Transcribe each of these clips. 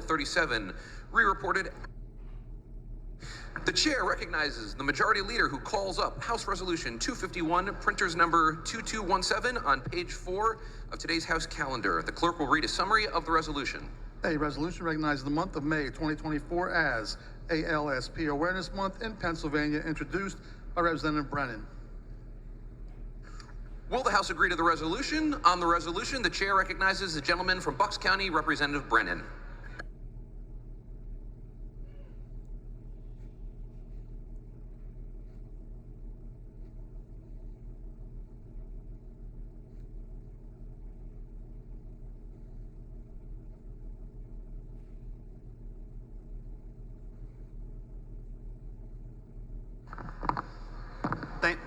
37, re-reported. The chair recognizes the majority leader who calls up House Resolution 251, printers number 2217 on page 4 of today's House calendar. The clerk will read a summary of the resolution. A resolution recognizes the month of May 2024 as ALSP Awareness Month in Pennsylvania, introduced by Representative Brennan. Will the House agree to the resolution? On the resolution, the chair recognizes the gentleman from Bucks County, Representative Brennan.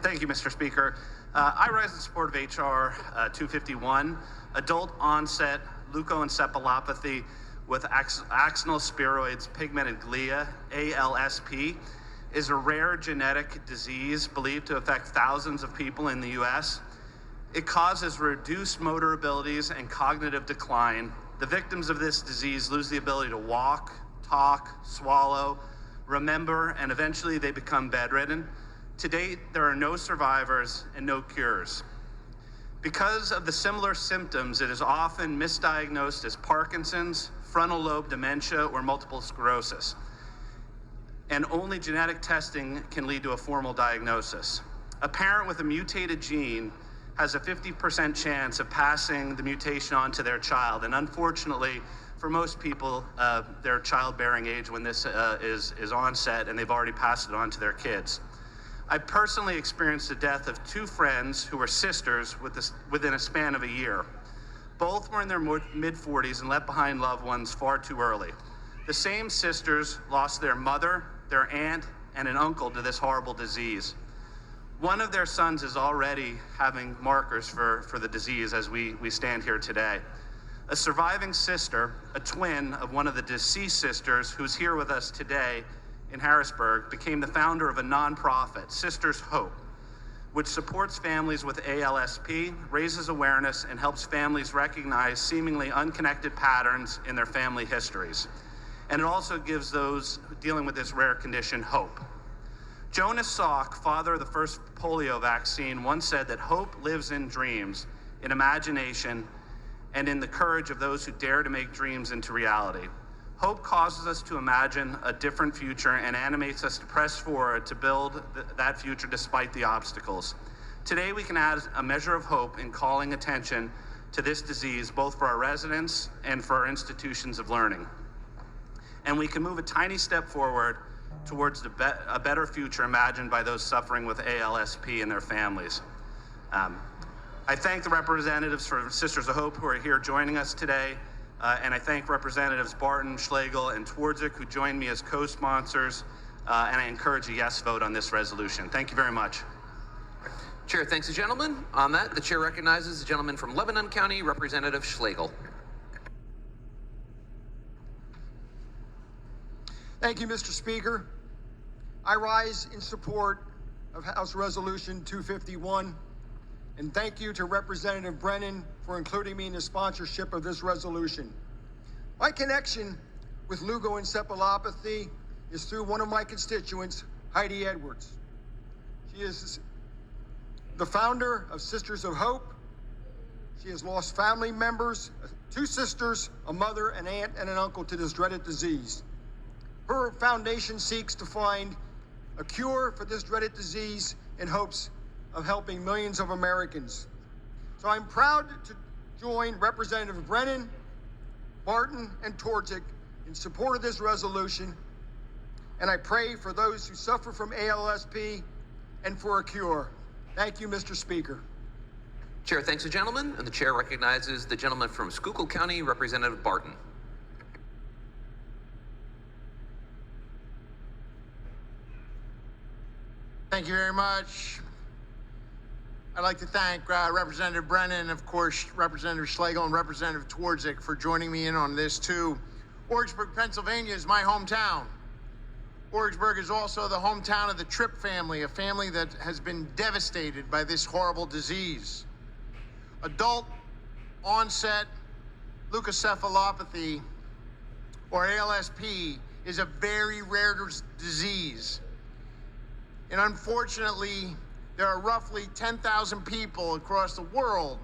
Thank you, Mr. Speaker. I rise in support of H.R. 251, adult onset leukoencephalopathy with axonal spheroids pigmented glia, ALSP, is a rare genetic disease believed to affect thousands of people in the U.S. It causes reduced motor abilities and cognitive decline. The victims of this disease lose the ability to walk, talk, swallow, remember, and eventually they become bedridden. To date, there are no survivors and no cures. Because of the similar symptoms, it is often misdiagnosed as Parkinson's, frontal lobe dementia, or multiple sclerosis. And only genetic testing can lead to a formal diagnosis. A parent with a mutated gene has a 50% chance of passing the mutation on to their child. And unfortunately, for most people, their childbearing age when this is onset, and they've already passed it on to their kids. I personally experienced the death of two friends who were sisters within a span of a year. Both were in their mid-40s and left behind loved ones far too early. The same sisters lost their mother, their aunt, and an uncle to this horrible disease. One of their sons is already having markers for the disease as we stand here today. A surviving sister, a twin of one of the deceased sisters who's here with us today, in Harrisburg, became the founder of a nonprofit, Sisters Hope, which supports families with ALSP, raises awareness, and helps families recognize seemingly unconnected patterns in their family histories. And it also gives those dealing with this rare condition hope. Jonas Salk, father of the first polio vaccine, once said that hope lives in dreams, in imagination, and in the courage of those who dare to make dreams into reality. Hope causes us to imagine a different future and animates us to press forward to build that future despite the obstacles. Today, we can add a measure of hope in calling attention to this disease, both for our residents and for our institutions of learning. And we can move a tiny step forward towards a better future imagined by those suffering with ALSP and their families. I thank the representatives from Sisters of Hope who are here joining us today. And I thank Representatives Barton, Schlegel, and Twardzik who joined me as co-sponsors, and I encourage a yes vote on this resolution. Thank you very much. Chair thanks the gentleman. On that, the chair recognizes the gentleman from Lebanon County, Representative Schlegel. Thank you, Mr. Speaker. I rise in support of House Resolution 251, and thank you to Representative Brennan for including me in the sponsorship of this resolution. My connection with leukoencephalopathy is through one of my constituents, Heidi Edwards. She is the founder of Sisters of Hope. She has lost family members, two sisters, a mother, an aunt, and an uncle to this dreaded disease. Her foundation seeks to find a cure for this dreaded disease in hopes of helping millions of Americans. So I'm proud to join Representative Brennan, Barton, and Twardzik in support of this resolution, and I pray for those who suffer from ALSP and for a cure. Thank you, Mr. Speaker. Chair thanks the gentleman, and the chair recognizes the gentleman from Schuylkill County, Representative Barton. Thank you very much. I'd like to thank Representative Brennan and, of course, Representative Schlegel and Representative Twardzik for joining me in on this, too. Orangeburg, Pennsylvania is my hometown. Orangeburg is also the hometown of the Tripp family, a family that has been devastated by this horrible disease. Adult onset leukoencephalopathy or ALSP, is a very rare disease. And unfortunately, there are roughly 10,000 people across the world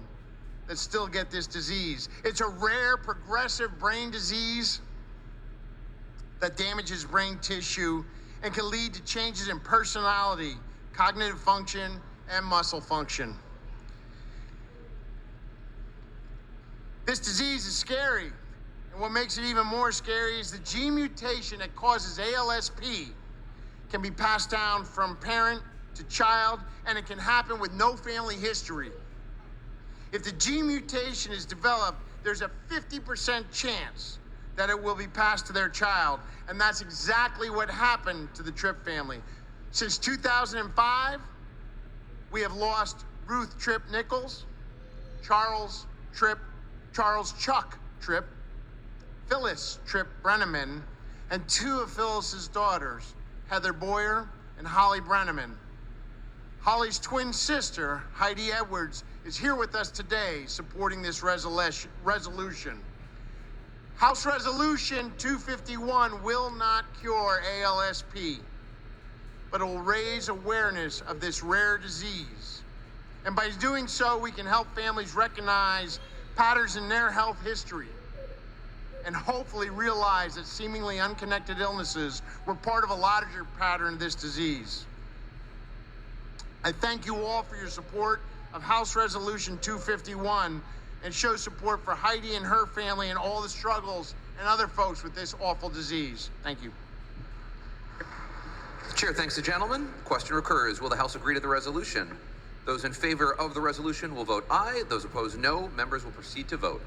that still get this disease. It's a rare progressive brain disease that damages brain tissue and can lead to changes in personality, cognitive function, and muscle function. This disease is scary, and what makes it even more scary is the gene mutation that causes ALSP can be passed down from parent to child, and it can happen with no family history. If the gene mutation is developed, there's a 50% chance that it will be passed to their child, and that's exactly what happened to the Tripp family. Since 2005, we have lost Ruth Tripp Nichols, Charles Chuck Tripp, Phyllis Tripp Brenneman, and two of Phyllis's daughters, Heather Boyer and Holly Brenneman. Holly's twin sister, Heidi Edwards, is here with us today supporting this resolution. House Resolution 251 will not cure ALSP, but it will raise awareness of this rare disease. And by doing so, we can help families recognize patterns in their health history and hopefully realize that seemingly unconnected illnesses were part of a larger pattern of this disease. I thank you all for your support of House Resolution 251 and show support for Heidi and her family and all the struggles and other folks with this awful disease. Thank you. Chair thanks the gentleman. Question recurs. Will the House agree to the resolution? Those in favor of the resolution will vote aye. Those opposed, no. Members will proceed to vote.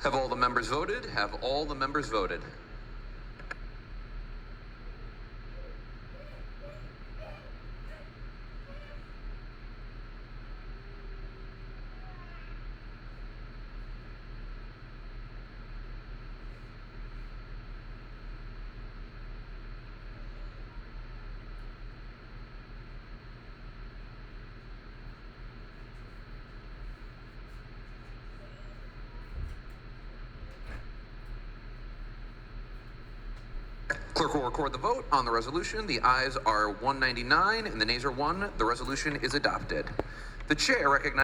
Have all the members voted? Have all the members voted? Clerk will record the vote on the resolution. The ayes are 199 and the nays are 1. The resolution is adopted. The chair recognizes